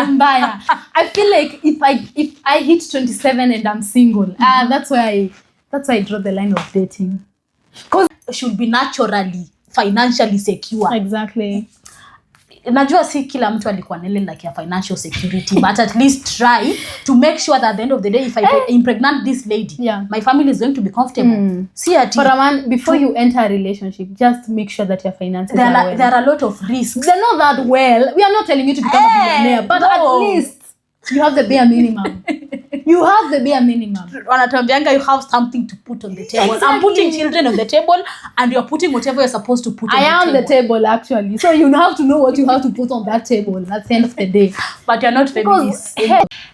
mbaya. I feel like if I hit 27 and I'm single, that's why I draw the line of dating. Because should be naturally financially secure. Exactly. Najua si kila mtu alikuwa na ile like ya financial security, but at least try to make sure that at the end of the day, if I impregnate this lady, my family is going to be comfortable. See at for a man, before you enter a relationship, just make sure that your finances are well. There are a lot of risks. They're not that well. We are not telling you to become a billionaire, but at least you have the bare minimum. You have the bare minimum. Wanatuambianga you have something to put on the table. Exactly. I'm putting children on the table, and you're putting whatever you're supposed to put on the table. I am the table, actually. So you have to know what you have to put on that table at the end of the day. But you're not feminist.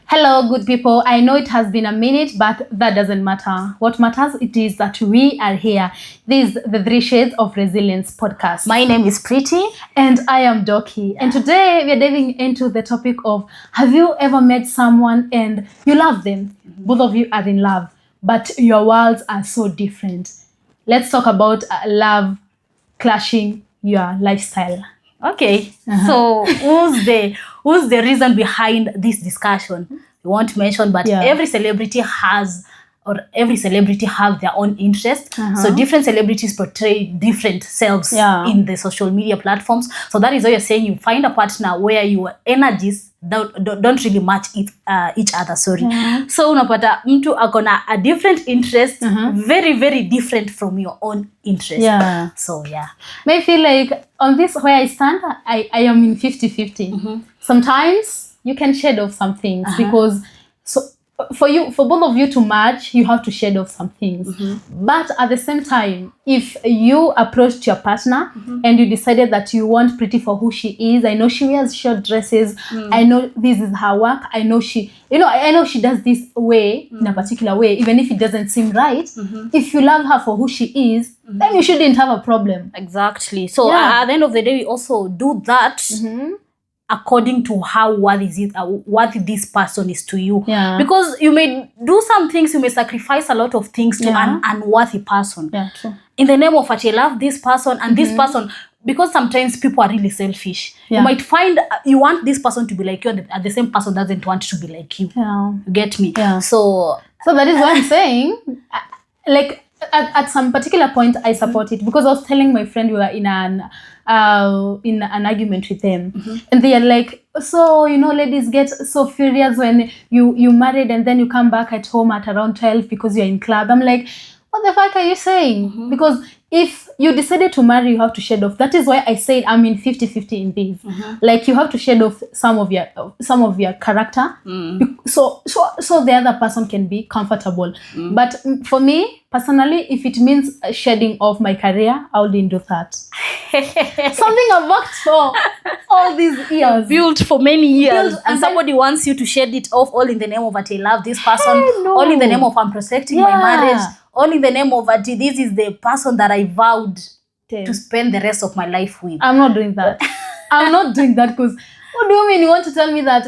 Hello, good people. I know it has been a minute, but that doesn't matter. What matters it is that we are here. This is the 3 Shades of Resilience podcast. My name is Prettie. And I am Docky. And today we are diving into the topic of, have you ever met someone and you love them? Both of you are in love, but your worlds are so different. Let's talk about love clashing your lifestyle. Okay. So who's the reason behind this discussion? We won't mention, but every celebrity has their own interest. So different celebrities portray different selves in the social media platforms. So that is why you're saying you find a partner where your energies don't really match each other. So unapata mtu akona a different interest, very, very different from your own interest. So may feel like on this where I stand, I am in 50-50. Sometimes you can shed off some things because for both of you to match, you have to shed off some things. But at the same time, if you approached your partner and you decided that you want Prettie for who she is, I know she wears short dresses, I know this is her work, I know she does this way, in a particular way, even if it doesn't seem right. If you love her for who she is, then you shouldn't have a problem. Exactly. So at the end of the day, we also do that according to how worthy this person is to you. Because you may do some things, you may sacrifice a lot of things to an unworthy person. True. In the name of I love this person and this person, because sometimes people are really selfish. You might find you want this person to be like you, and the same person doesn't want to be like you. You get me? So that is what I'm saying. Like at some particular point, I support it, because I was telling my friend we were in an argument with them, and they are like, so ladies get so furious when you married and then you come back at home at around 12 because you're in club. I'm like, what the fuck are you saying? Because if you decided to marry, you have to shed off. That is why I said I'm in 50-50 in this. Like you have to shed off some of your character, so the other person can be comfortable. But for me personally, if it means shedding off my career, I wouldn't do that. Something I've worked for all these years, built for many years, and somebody wants you to shed it off all in the name of I love this person, all in the name of I'm protecting my marriage, all in the name of this is the person that I vowed to spend the rest of my life with. I'm not doing that. I'm not doing that, because what do you mean? You want to tell me that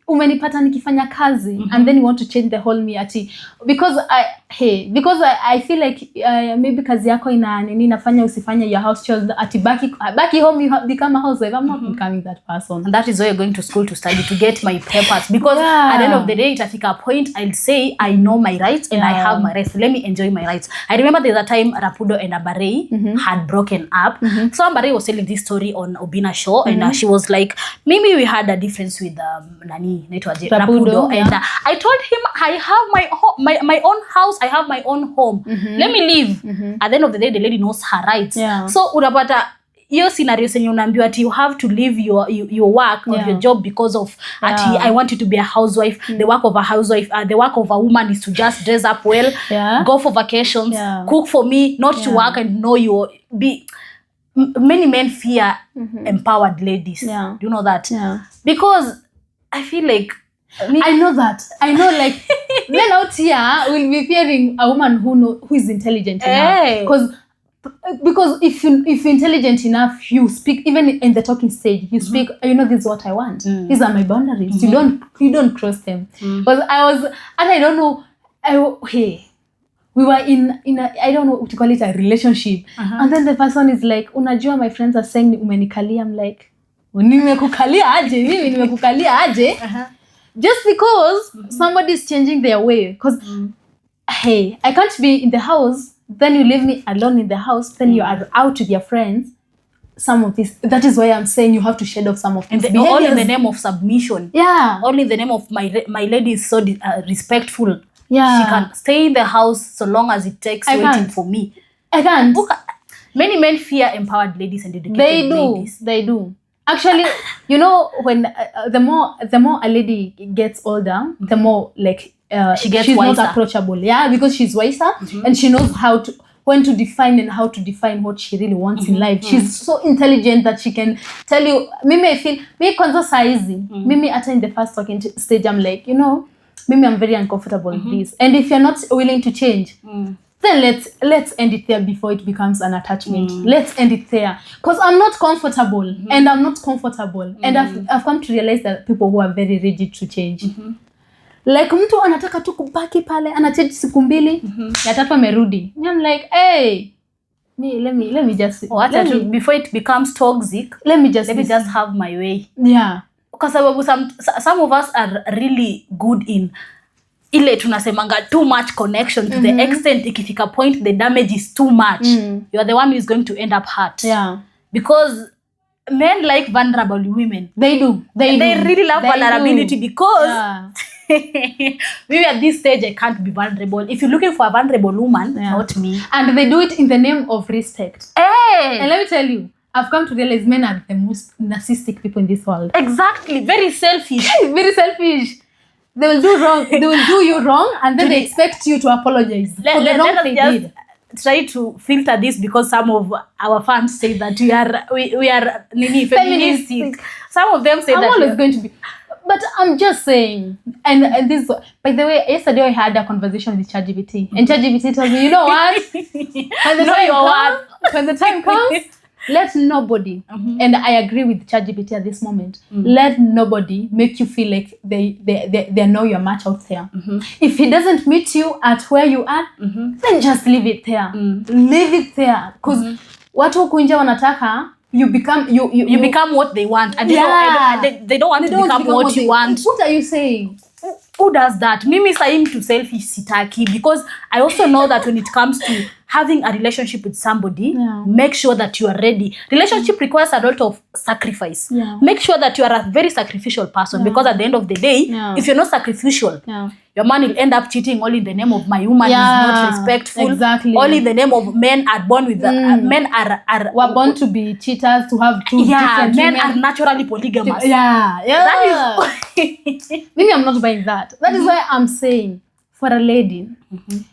umenipata nikifanya kazi and then you want to change the whole me ati because I feel like maybe kazi yako inafanya usifanye your house chores ati back home you have become a housewife. I'm not becoming that person. And that is why you're going to school to study, to get my papers, because at the end of the day itafika a point I'll say I know my rights and I have my rights. Let me enjoy my rights. I remember there's a time Rapudo and Abarei had broken up. So Abarei was telling this story on Obina show, and she was like, maybe we had a difference with Rapudo, and I told him I have my own house, I have my own home. Let me leave. At the end of the day, the lady knows her rights. So unapata hiyo scenario senye unaambiwa ati you have to leave your work or your job because of ati I want you to be a housewife. The work of a housewife, the work of a woman is to just dress up well, go for vacations, cook for me, not to work and know you be. Many men fear empowered ladies. Do you know that? Because I feel like I know that. I know, like men out here will be fearing a woman who is intelligent enough. Because if you're intelligent enough, you speak even in the talking stage. You speak. This is what I want. These are my boundaries. You don't cross them. Because I don't know. We were in a, I don't know what to call it, a relationship, and then the person is like, unajua my friends are saying umenikalia. I'm like, nimekukalia aje mimi nimekukalia aje just because somebody is changing their way because hey, I can't be in the house then you leave me alone in the house then you are out with your friends. Some of this, that is why I'm saying you have to shed off some of these behaviors. All in the name of submission. Yeah. All in the name of my lady is so respectful. Yeah. She can stay in the house so long as it takes waiting for me. I can't. Many men fear empowered ladies and educated ladies. They do. Actually, you know, when the more a lady gets older, the more like she's wiser. Not approachable. Yeah, because she's wiser and she knows when to define and how to define what she really wants in life. She's so intelligent that she can tell you, mimi I feel, mimi kwanza saizi, mimi ata in the first talking stage, I'm like, you know, mimi I'm very uncomfortable with this. And if you're not willing to change, then let's end it there before it becomes an attachment. Let's end it there. Because I'm not comfortable and I'm not comfortable. And I've come to realize that people who are very rigid to change. Like mtu anataka tu kubaki pale anachange siku mbili ya tatu amerudi. I'm like, hey, let me just before it becomes toxic, let me just have my way. Yeah. Because some of us are really good in ile tunasemanga too much connection to the extent ikifika point the damage is too much. You are the one who is going to end up hurt. Yeah. Because men like vulnerable women. They do. They really love vulnerability because maybe at this stage I can't be vulnerable. If you're looking for a vulnerable woman, not me. And they do it in the name of respect. Hey! And let me tell you, I've come to realize men are the most narcissistic people in this world. Exactly. Very selfish. Very selfish. They will do wrong. They will do you wrong and then they expect you to apologize for the wrong they did. Try to filter this because some of our fans say that we are feministic. Some of them say I'm always going to be. But I'm just saying, and this, by the way, yesterday I had a conversation with ChatGPT, and ChatGPT told me, you know what? When the time comes, let nobody, and I agree with ChatGPT at this moment, let nobody make you feel like they know your match out there. If he doesn't meet you at where you are, then just leave it there. Leave it there. Because watu huku nje wanataka, you become what they want. And they don't want to become what you want. What are you saying? Who does that? Mimi saim to selfish sitaki because I also know that when it comes to having a relationship with somebody, make sure that you are ready. Relationship requires a lot of sacrifice. Make sure that you are a very sacrificial person because at the end of the day, if you're not sacrificial, your man will end up cheating all in the name of my woman is not respectful. Exactly. All in the name of men are born with men are born to be cheaters, to have two different men women. are naturally polygamous. That is maybe I'm not buying that. That is why I'm saying for a lady,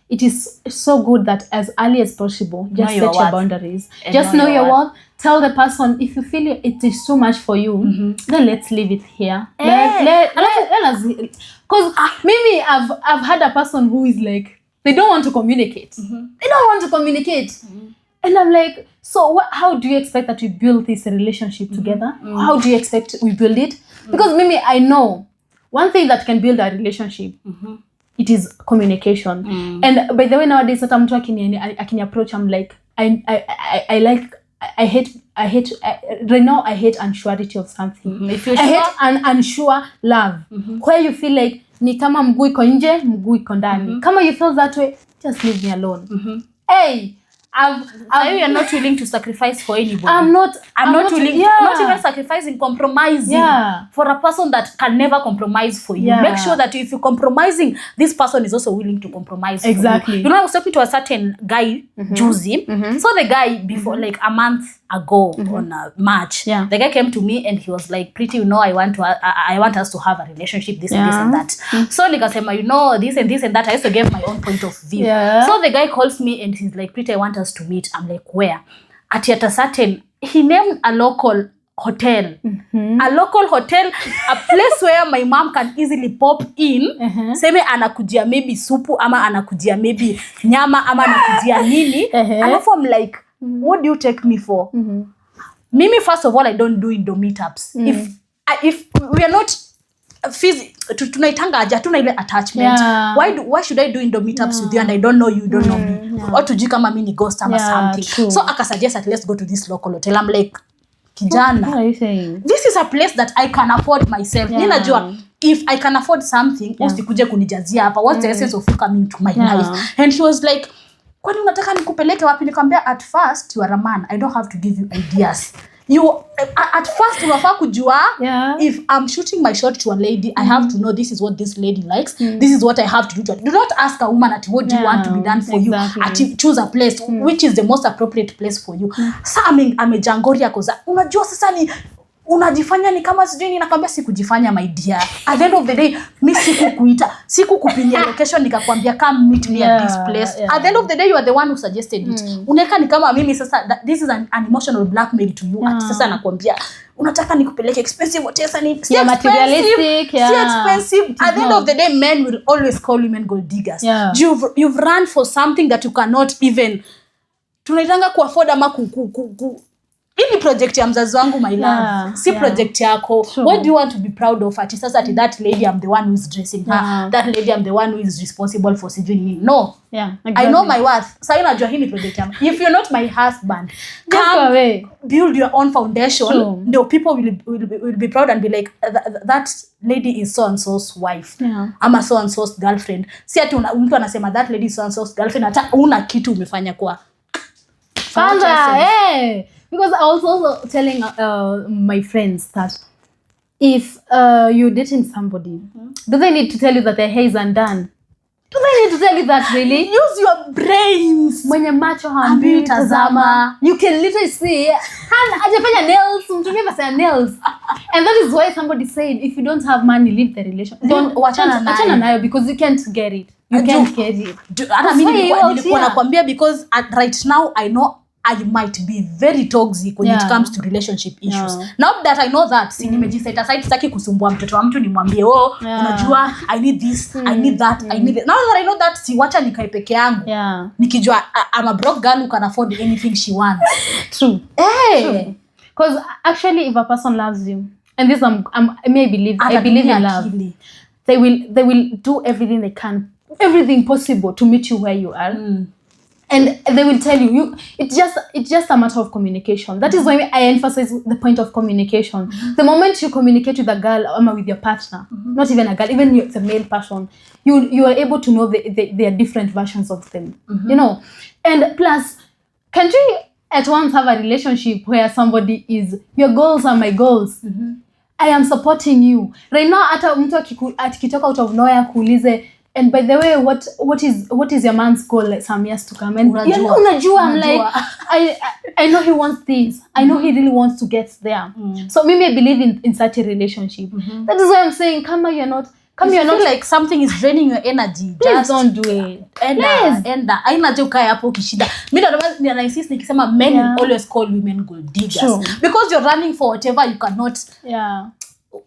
it is so good that as early as possible, just set your boundaries. Just know your worth. Tell the person if you feel it is too much for you, then let's leave it here. Let us, because maybe I've had a person who is like they don't want to communicate. They don't want to communicate, and I'm like, so how do you expect that we build this relationship together? How do you expect we build it? Because maybe I know one thing that can build a relationship. It is communication. And by the way, nowadays, that I'm talking, I can approach. I'm like, I hate right now. I hate unsurety of something. I hate an unsure love, where you feel like ni kama mguu iko nje, mguu iko ndani. Kama you feel that way, just leave me alone. Hey, you're not willing to sacrifice for anybody. I'm not willing. Not even sacrificing, compromising for a person that can never compromise for you. Make sure that if you're compromising, this person is also willing to compromise. Exactly. For you. You know, I was talking to a certain guy, Juicy. So the guy before, like a month ago on March, the guy came to me and he was like, Pretty, you know, I want us to have a relationship, this and this and that. So nikasema, you know, this and this and that. I used to give my own point of view. So the guy calls me and he's like, Pretty, I want us to meet. I'm like, where? At a certain, he named a local hotel. A local hotel, a place where my mom can easily pop in. Seme anakujia maybe supu, ama anakujia maybe nyama, ama anakujia nini. Alafu I'm like, what do you take me for? Mimi, first of all, I don't do indo meetups. If we are not tunaitanga aja tuna ile attachment. Why should I do indo meetups with you and I don't know you don't know me? Or tujui kama mimi ni ghost ama something. True. So aka suggest that let's go to this local hotel. I'm like, kijana. What are you saying? This is a place that I can afford myself. Yeah. Ninajua if I can afford something, usikuje kunijazia hapa. What's the essence of you coming to my life? And she was like, kwani unataka nikupeleke wapi? Nikamwambia, at first you are a man, I don't have to give you ideas. You at first unafaa kujua if I'm shooting my shot to a lady, I have to know this is what this lady likes. This is what I have to do. Do not ask a woman at what do you want to be done for you. Choose a place which is the most appropriate place for you. Sasa amejangoria koza. Unajua sasa ni unajifanya ni kama sijui ninakwambia sikujifanya my dear. At the end of the day, mimi sikukupinia location nikakwambia come meet me at this place. At the end of the day, you are the one who suggested it. Unaweka ni kama mimi sasa this is an emotional blackmail to you. Sasa nakwambia unataka nikupeleke expensive hotels and it's materialistic. See expensive. At the end of the day, men will always call women gold diggers. You've run for something that you cannot even tunaitanga kuafford ama Ini project ya mzazi wangu my love. Si project yako. True. What do you want to be proud of? Ati sasa ati that lady I'm the one who is dressing her. That lady I'm the one who is responsible for sijui nini. No. Exactly. I know my worth. Sasa unajua hii ni project yangu. If you're not my husband, come build your own foundation. The people will be proud and be like that lady is so and so's wife. Ama so and so's girlfriend. Si ati mtu anasema that lady is so and so's girlfriend hata una kitu umefanya kwa. Father, because I was also telling my friends that if you're dating somebody, do they need to tell you that their hair is undone? Do they need to tell you that really? Use your brains. Mwenye macho hambi tazama. You can literally see. Hajafanya nails. Mtumia basa nails. And that is why somebody said, if you don't have money, leave the relationship. Don't wachana nayo because you can't get it. You can't get it. Hata mimi nilikuwa nakwambia because right now I know I might be very toxic when it comes to relationship issues. Now that I know that, si nimejiset aside sitaki kusumbua mtoto wa mtu nimwambie, unajua, I need this, I need that, I need it. Now that I know that, si wacha nikae peke yangu. Nikijua, I'm a broke girl who can afford anything she wants. True. Hey. Because actually, if a person loves you, and this I believe in love, they will do everything they can, everything possible to meet you where you are. And they will tell you, it's just a matter of communication. That is why I emphasize the point of communication. The moment you communicate with a girl or with your partner, not even a girl, even the male person, you are able to know there are different versions of them. You know, and plus, can't you at once have a relationship where somebody is, your goals are my goals. I am supporting you. Right now, ata mtu akitoka out of nowhere kuulize, and by the way, what is your man's goal like some years to come? And unajua, I'm like, I know he wants this. I know he really wants to get there. So maybe I believe in such a relationship. That is why I'm saying, you're not like something is draining your energy. Just don't do it. Enda. Aina je ukae hapo kishida. Mimi ndo na insist nikisema men will always call women gold diggers. True. Because you're running for whatever you cannot.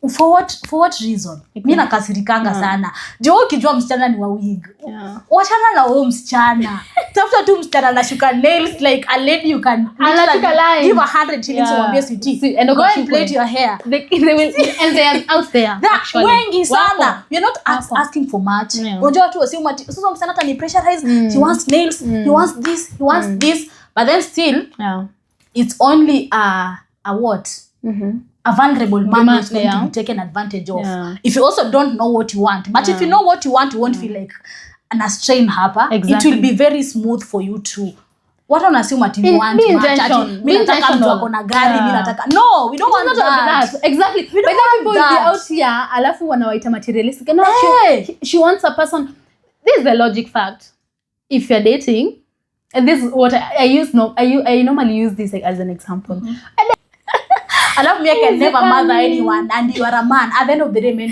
For what reason? Mimi nakasirikanga sana. Jo ukijua msichana ni wa wig. Wachana na huo msichana. Tafuta tu msichana na shuka nails like a lady you can give 100 shillings to mwambie sweetie. And go and plait your hair. They will and they are out there. Actually. Wengi sana. You're not asking for much. Unajua tu wasi sasa msichana hata ni pressurize. He wants nails, he wants this, he wants this. But then still it's only a what? A vulnerable man is going to be taken advantage of. If you also don't know what you want. But if you know what you want, you won't feel like a strain hapa. Exactly. It will be very smooth for you too. What on assume at you want? Be intentional. Be intentional. No, we don't want that. Exactly. We don't want people will be out here, alafu wanawaita materialistic. No, she wants a person. This is the logic fact. If you're dating, and this is what I normally use this as an example. I love me, I can never mother anyone, and you are a man. At the end of the day, men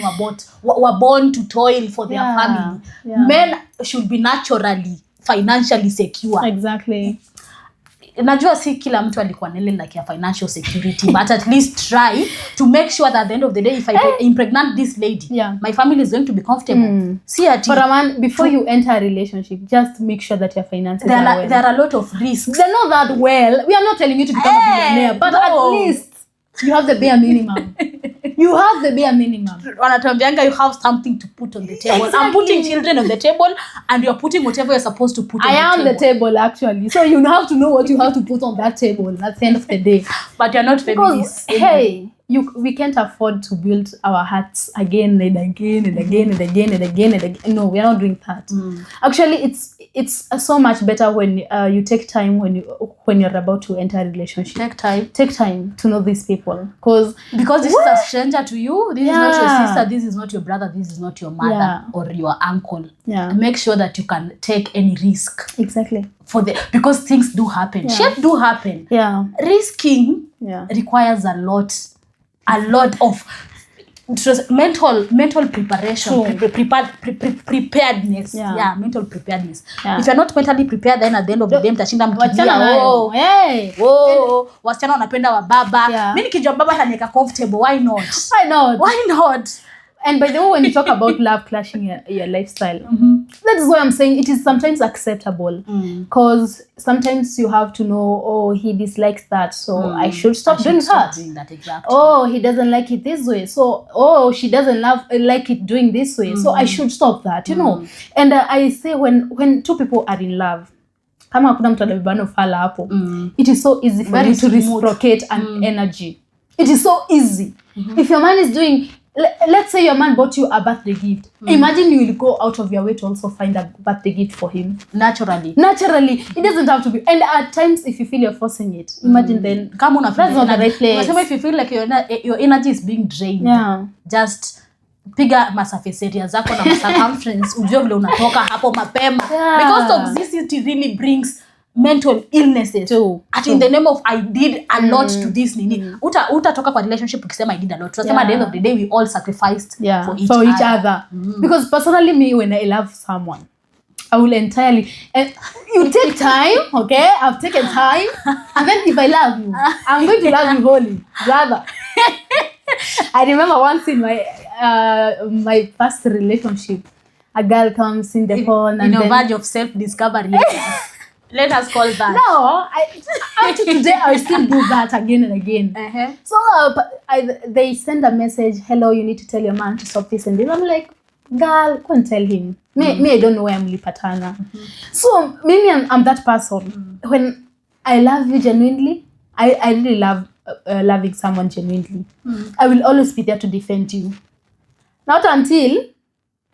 were born to toil for their family. Men should be naturally, financially secure. Exactly. Najua si kila mtu alikuwa na ile like ya financial security, but at least try to make sure that at the end of the day, if I impregnate this lady, my family is going to be comfortable. For a man, before you enter a relationship, just make sure that your finances are well. There are a lot of risks. They're not that well. We are not telling you to become a billionaire, but at least You have the bare minimum. You have the bare minimum. Wanatuambianga you have something to put on the table. Exactly. I'm putting children on the table and you're putting whatever you're supposed to put on the table. I am the table actually. So you have to know what you have to put on that table at the end of the day. But you're not feminist. Because, hey, we can't afford to build our hearts again and again and again and again and again and again. No, we're not doing that. Actually, it's so much better when you take time when you're about to enter a relationship. Take time to know these people. Because this is a stranger to you. This is not your sister. This is not your brother. This is not your mother or your uncle. Make sure that you can take any risk. Exactly. Because things do happen. Shit do happen. Risking requires a lot of mental preparation, preparedness. Mental preparedness. If you're not mentally prepared, then at the end of the day mtashinda mkimbia wasichana wanapenda wa baba. Mimi nikijua baba ataniweka comfortable, why not? And by the way, when you talk about love clashing your lifestyle, that is why I'm saying it is sometimes acceptable. Because sometimes you have to know, he dislikes that, so I should stop doing that. Exactly. He doesn't like it this way, so she doesn't like it doing this way, so I should stop that, you know. And I say when two people are in love, kama hakuna mtu anabebana ufala hapo, it is so easy for you to reciprocate an energy. It is so easy. If your man is doing, let's say your man bought you a birthday gift. Imagine you will go out of your way to also find a birthday gift for him. Naturally. It doesn't have to be. And at times, if you feel you're forcing it, imagine then, come on, that's not the right place. If you feel like your energy is being drained, just piga masurface area zako na circumference, ujue vile unatoka hapo mapema. Because toxicity really brings mental illnesses. In the name of I did a lot to this nini. Utatoka kwa relationship ukisema I did a lot. Tunasema at the end of the day we all sacrificed for each other. Because personally me, when I love someone, I will entirely you take time, okay? I've taken time, and then if I love you, I'm going to love you wholly, brother. I remember once in my past relationship, a girl comes in the phone and in a verge of self-discovery. Let us call that. No, up to today I still do that again and again. So they send a message, hello, you need to tell your man to stop this and this. I'm like, girl, go and tell him. Me, I don't know where I'm lipatana. So maybe I'm that person. When I love you genuinely, I really love loving someone genuinely. I will always be there to defend you. Not until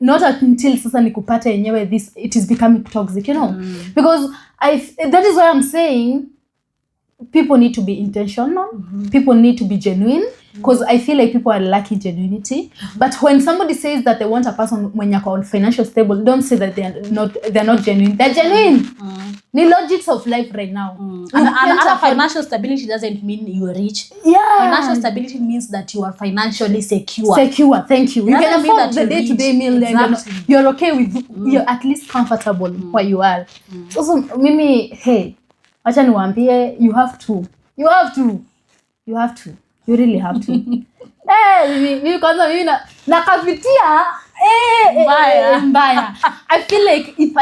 sasa nikupata yenyewe it is becoming toxic, you know. Because that is why I'm saying people need to be intentional. People need to be genuine. Because I feel like people are lacking genuinity. But when somebody says that they want a person when you're called financial stable, don't say that they're not genuine. They're genuine. The logics of life right now. And financial stability doesn't mean you are rich. Financial stability means that you are financially secure. Thank you. You can afford the day-to-day meal. Exactly. You're okay with, you're at least comfortable where you are. So mimi, hey, acha niwaambie, you have to. You really have to. Mimi kwanza mimi nakapitia mbaya. I feel like if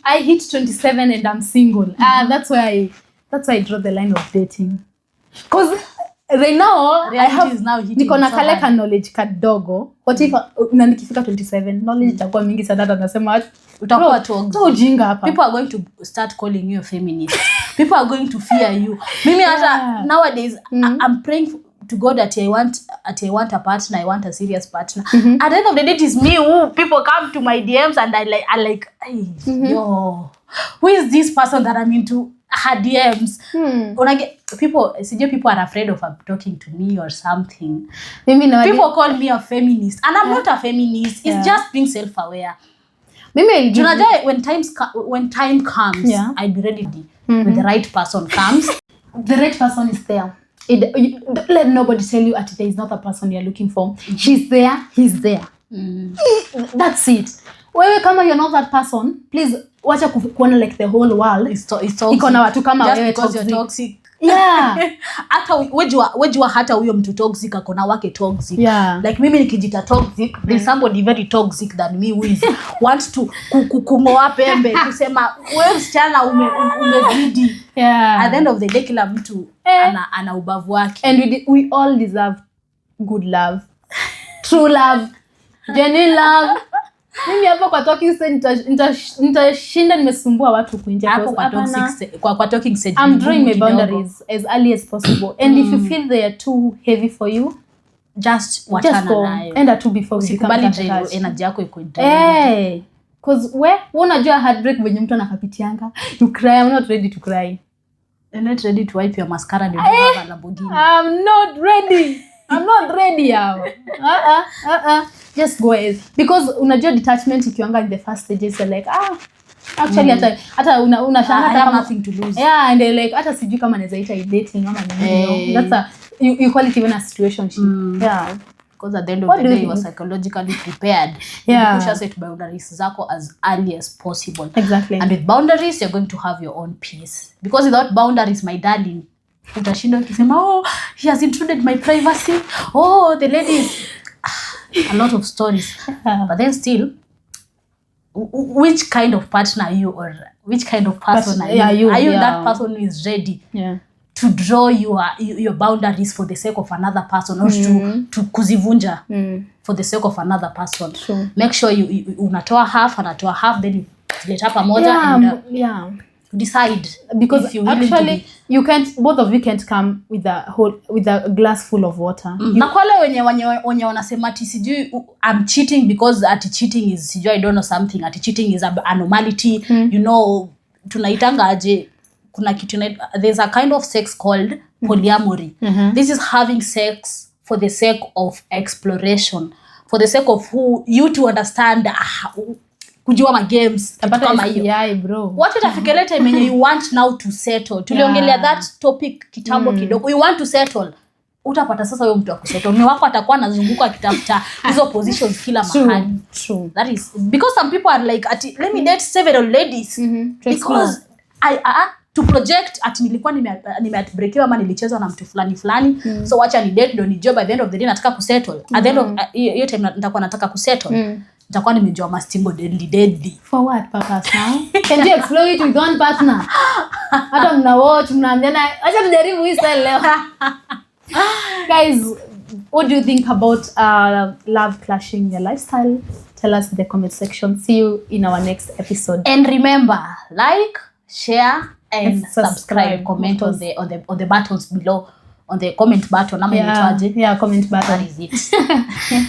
I hit 27 and I'm single, that's why I draw the line of dating. Because right now niko na kale ka knowledge kadogo. What if na nikifika 27 knowledge itakuwa mingi sana, hata nasema utakuwa tu ujinga hapa. People are going to start calling you a feminist. People are going to fear you. Mimi hata nowadays I'm praying to God that I want a partner, I want a serious partner. At the end of the day, it is me who people come to my DMs and I like, hey, yo, who is this person that I'm into her DMs? People are afraid of talking to me or something. People call me a feminist, and I'm not a feminist. It's just being self-aware. When time comes, I'll be ready when the right person comes. The right person is there. Don't let nobody tell you that there is not a person you're looking for. She's there, he's there. That's it. Wewe kama you're not that person, please wacha kuona like the whole world. It's toxic. Iko na watu kama wewe because you're toxic. Yeah. Hata wejua hata huyo mtu toxic akona wake toxic. Yeah. Like mimi nikijita toxic, there's somebody very toxic than me who is wants to kumoa pembe kusema wewe msichana umezidi. Yeah. At the end of the day kila mtu ana ubavu wake. And we all deserve good love. True love. Genuine love. Mimi hapo kwa talking stage nitashinda nimesumbua watu kuingia hapo kwa talking stage. I'm drawing my boundaries as early as possible. And if you feel they are too heavy for you, just watana nayo. Enda tu before you become attached. Energy yako iko drained. Cause unajua heartbreak venye mtu anakapitianga. You cry, I'm not ready to cry. You're not ready to wipe your mascara and you don't have a Lamborghini. I'm not ready now. Just go ahead. Because unajua detachment ikiwanga in the first stages, you're like, actually hata unashanga I have nothing to lose. Yeah, and they're like, hata sijui kama naweza ita dating ama nini. That's you call it even a situationship. Yeah. Because at the end of the day, you are psychologically prepared. Yeah. You push set boundaries zako as early as possible. Exactly. And with boundaries, you're going to have your own peace. Because without boundaries, my darling, utashinda ukisema, he has intruded my privacy. The ladies. A lot of stories. But then still, which kind of partner are you, or which kind of person are you? Are you that person who is ready to draw your boundaries for the sake of another person, or to kuzivunja for the sake of another person? True. Make sure you unatoa half, anatoa half, then you let up and decide. Because if you actually you can't, both of you can't come with a glass full of water. Na kwa wale wenye wanasema ati sijui I'm cheating because ati cheating is sijui I don't know something, ati cheating is an anomaly. You know, tunaitanga aje, kuna kitu there's a kind of sex called polyamory. This is having sex for the sake of exploration, for the sake of you to understand kujua ma games kama hiyo. Bro. What itafikiria time when you want now to settle. Tuliongelea that topic kitambo kidogo. You want to settle. Utapata sasa huyo mtu wa kusettle. Ni wako atakuwa anazunguka akitafuta hizo positions kila mahali. True. That is because some people are like let me date several ladies because I to project nilikuwa nimeatbreakiwa ama nilichezwa na mtu fulani. So wacha ni date ndio ni job, by the end of the day nataka kusettle. At the end of hiyo time nitakuwa nataka kusettle. Nitakuwa nimejua mastingo deadly. For what purpose now? Can you explore it with one partner? Hata mna watch, mnaambiana, acha tujaribu hii style leo. Guys, what do you think about love clashing your lifestyle? Tell us in the comment section. See you in our next episode. And remember, like, share, and subscribe. Comment on the buttons below, on the comment button. Yeah, comment button. That is it.